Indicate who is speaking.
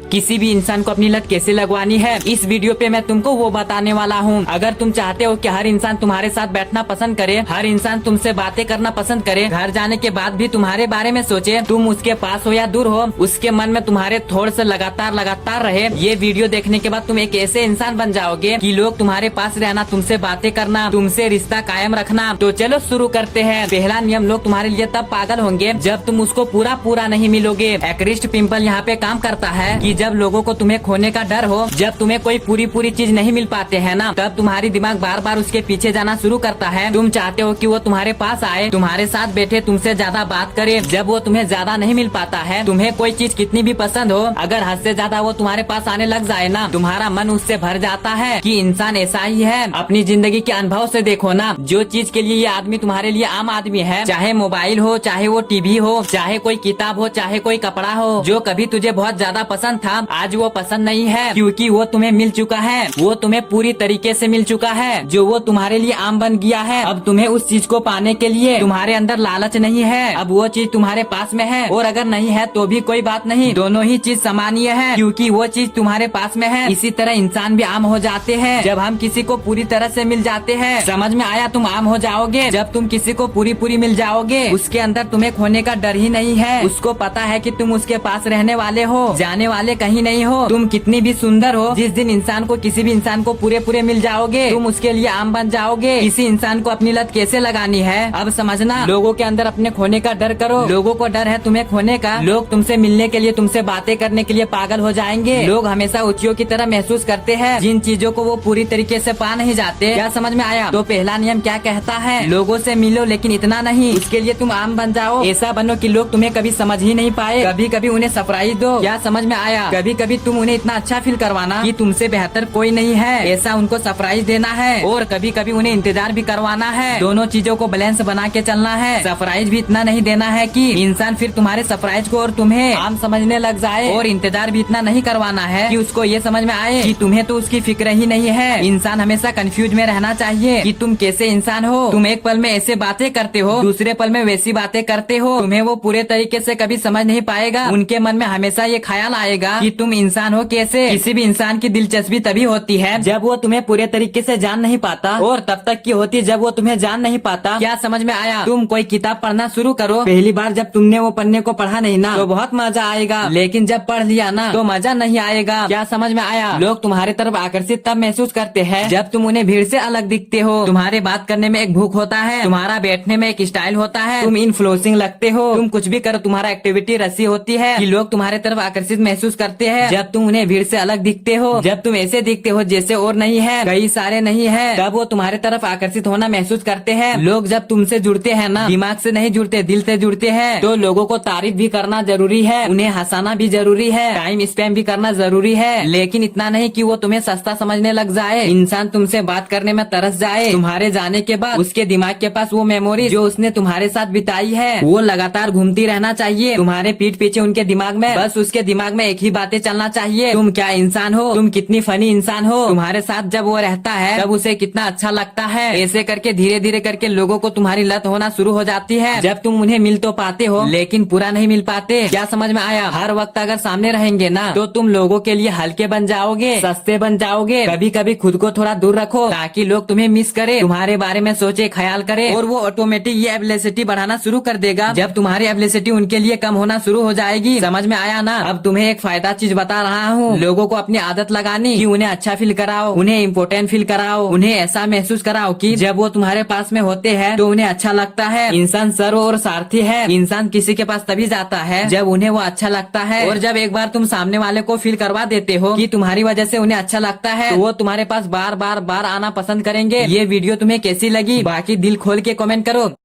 Speaker 1: किसी भी इंसान को अपनी लत कैसे लगवानी है, इस वीडियो पे मैं तुमको वो बताने वाला हूँ। अगर तुम चाहते हो कि हर इंसान तुम्हारे साथ बैठना पसंद करे, हर इंसान तुमसे बातें करना पसंद करे, घर जाने के बाद भी तुम्हारे बारे में सोचे, तुम उसके पास हो या दूर हो, उसके मन में तुम्हारे थोड़ से लगातार रहे, ये वीडियो देखने के बाद तुम एक ऐसे इंसान बन जाओगे कि लोग तुम्हारे पास रहना, तुमसे बातें करना, तुमसे रिश्ता कायम रखना। तो चलो शुरू करते हैं। पहला नियम, लोग तुम्हारे लिए तब पागल होंगे जब तुम उसको पूरा नहीं मिलोगे। एक्रिस्ट पिंपल यहाँ पे काम करता है कि जब लोगों को तुम्हें खोने का डर हो, जब तुम्हें कोई पूरी चीज नहीं मिल पाते है ना, तब तुम्हारी दिमाग बार उसके पीछे जाना शुरू करता है। तुम चाहते हो कि वो तुम्हारे पास आए, तुम्हारे साथ बैठे, तुमसे ज्यादा बात करे। जब वो तुम्हें ज्यादा नहीं मिल पाता है, तुम्हें कोई चीज कितनी भी पसंद हो, अगर हद से ज्यादा वो तुम्हारे पास आने लग जाए ना, तुम्हारा मन उससे भर जाता है कि इंसान ऐसा ही है। अपनी जिंदगी के अनुभव से देखो ना, जो चीज के लिए ये आदमी तुम्हारे लिए आम आदमी है, चाहे मोबाइल हो, चाहे वो टीवी हो, चाहे कोई किताब हो, चाहे कोई कपड़ा हो, जो कभी तुझे बहुत ज्यादा पसंद था, आज वो पसंद नहीं है, क्योंकि वो तुम्हें मिल चुका है, वो तुम्हें पूरी तरीके से मिल चुका है, जो वो तुम्हारे लिए आम बन गया है। अब तुम्हें उस चीज को पाने के लिए तुम्हारे अंदर लालच नहीं है, अब वो चीज तुम्हारे पास में है, और अगर नहीं है तो भी कोई बात नहीं, दोनों ही चीज समानीय है, क्योंकि वो चीज तुम्हारे पास में है। इसी तरह इंसान भी आम हो जाते हैं जब हम किसी को पूरी तरह से मिल जाते हैं। समझ में आया? तुम आम हो जाओगे जब तुम किसी को पूरी मिल जाओगे, उसके अंदर तुम्हें खोने का डर ही नहीं है, उसको पता है कि तुम उसके पास रहने वाले हो, जाने वाले कहीं नहीं हो। तुम कितनी भी सुंदर हो, जिस दिन इंसान को, किसी भी इंसान को पूरे मिल जाओगे, तुम उसके लिए आम बन जाओगे। किसी इंसान को अपनी लत कैसे लगानी है, अब समझना। लोगों के अंदर अपने खोने का डर करो, लोगों को डर है तुम्हें खोने का, लोग तुमसे मिलने के लिए, तुमसे बातें करने के लिए पागल हो जाएंगे। लोग हमेशा ऊंचियों की तरह महसूस करते हैं जिन चीजों को वो पूरी तरीके से पा नहीं जाते। क्या समझ में आया? तो पहला नियम क्या कहता है? लोगों से मिलो, लेकिन इतना नहीं, उसके लिए तुम आम बन जाओ। ऐसा बनो कि लोग तुम्हें कभी समझ ही नहीं पाए। कभी उन्हें सरप्राइज दो। क्या समझ में आया? कभी तुम उन्हें इतना अच्छा फील करवाना कि तुमसे बेहतर कोई नहीं है, ऐसा उनको सरप्राइज देना है। और कभी उन्हें इंतजार भी करवाना है। दोनों चीजों को बैलेंस बना के चलना है। सरप्राइज भी इतना नहीं देना है कि इंसान फिर तुम्हारे सरप्राइज को और तुम्हें आम समझने लग जाए, और इंतजार भी इतना नहीं करवाना है कि उसको ये समझ में आए कि तुम्हें तो उसकी फिक्र ही नहीं है। इंसान हमेशा कंफ्यूज में रहना चाहिए कि तुम कैसे इंसान हो। तुम एक पल में ऐसे बातें करते हो, दूसरे पल में वैसी बातें करते हो। तुम्हें वो पूरे तरीके से कभी समझ नहीं पाएगा। उनके मन में हमेशा ये ख्याल आएगा कि तुम इंसान हो कैसे। किसी भी इंसान की दिलचस्पी तभी होती है जब वो तुम्हें पूरे तरीके से जान नहीं पाता, और तब तक की होती जब वो तुम्हें जान नहीं पाता। क्या समझ में आया? तुम कोई किताब पढ़ना शुरू करो, पहली बार जब तुमने वो पन्ने को पढ़ा नहीं ना, तो बहुत मजा आएगा, लेकिन जब पढ़ लिया ना, तो मजा नहीं आएगा। क्या समझ में आया? लोग तुम्हारी तरफ आकर्षित तब महसूस करते हैं जब तुम उन्हें भीड़ से अलग दिखते हो। तुम्हारे बात करने में एक भूख होता है, तुम्हारा बैठने में एक स्टाइल होता है, तुम इनफ्लुएंसिंग लगते हो। तुम कुछ भी करो, तुम्हारा एक्टिविटी रसी होती है कि लोग तुम्हारे तरफ आकर्षित महसूस करते हैं जब तुम उन्हें भीड़ से अलग दिखते हो। जब तुम ऐसे दिखते हो जैसे और नहीं है, कई सारे नहीं है, तब वो तुम्हारे तरफ आकर्षित होना महसूस करते हैं। लोग जब तुमसे जुड़ते हैं ना, दिमाग से नहीं जुड़ते, दिल से जुड़ते हैं। तो लोगों को तारीफ भी करना जरूरी है, उन्हें हंसाना भी जरूरी है, टाइम स्पेंड भी करना जरूरी है, लेकिन इतना नहीं कि वो तुम्हें सस्ता समझने लग जाए। इंसान तुमसे बात करने में तरस जाए। तुम्हारे जाने के बाद उसके दिमाग के पास वो मेमोरी जो उसने तुम्हारे साथ बिताई है, वो लगातार घूमती रहना चाहिए तुम्हारे पीठ पीछे उनके दिमाग में। बस उसके दिमाग में एक ही बातें चलना चाहिए, तुम क्या इंसान हो, तुम कितनी फनी इंसान हो, तुम्हारे साथ जब वो रहता है तब उसे कितना अच्छा लगता है। ऐसे करके धीरे करके लोगों को तुम्हारी लत होना शुरू हो जाती है जब तुम उन्हें मिल तो पाते हो, लेकिन पूरा नहीं मिल पाते। क्या समझ में आया? हर वक्त अगर सामने रहेंगे ना, तो तुम लोगों के लिए हल्के बन जाओगे, सस्ते बन जाओगे। कभी खुद को थोड़ा दूर रखो ताकि लोग तुम्हें मिस करे, तुम्हारे बारे में सोचे, ख्याल करे, और वो ऑटोमेटिक ये एबिलिटी बढ़ाना शुरू कर देगा जब तुम्हारी एबिलिटी उनके लिए कम होना शुरू हो जाएगी। समझ में आया ना? अब तुम्हें एक फायदा चीज बता रहा हूँ, लोगों को अपनी आदत लगानी कि उन्हें अच्छा फील कराओ, उन्हें इम्पोर्टेंट फील कराओ, उन्हें ऐसा महसूस कराओ कि जब वो तुम्हारे पास में होते हैं तो उन्हें अच्छा लगता है। इंसान सर्व और सारथी है। इंसान किसी के पास तभी जाता है जब उन्हें वो अच्छा लगता है, और जब एक बार तुम सामने वाले को फील करवा देते हो कि तुम्हारी वजह से उन्हें अच्छा लगता है, तो वो तुम्हारे पास बार आना पसंद करेंगे। ये वीडियो तुम्हें कैसी लगी? बाकी दिल खोल के कमेंट करो।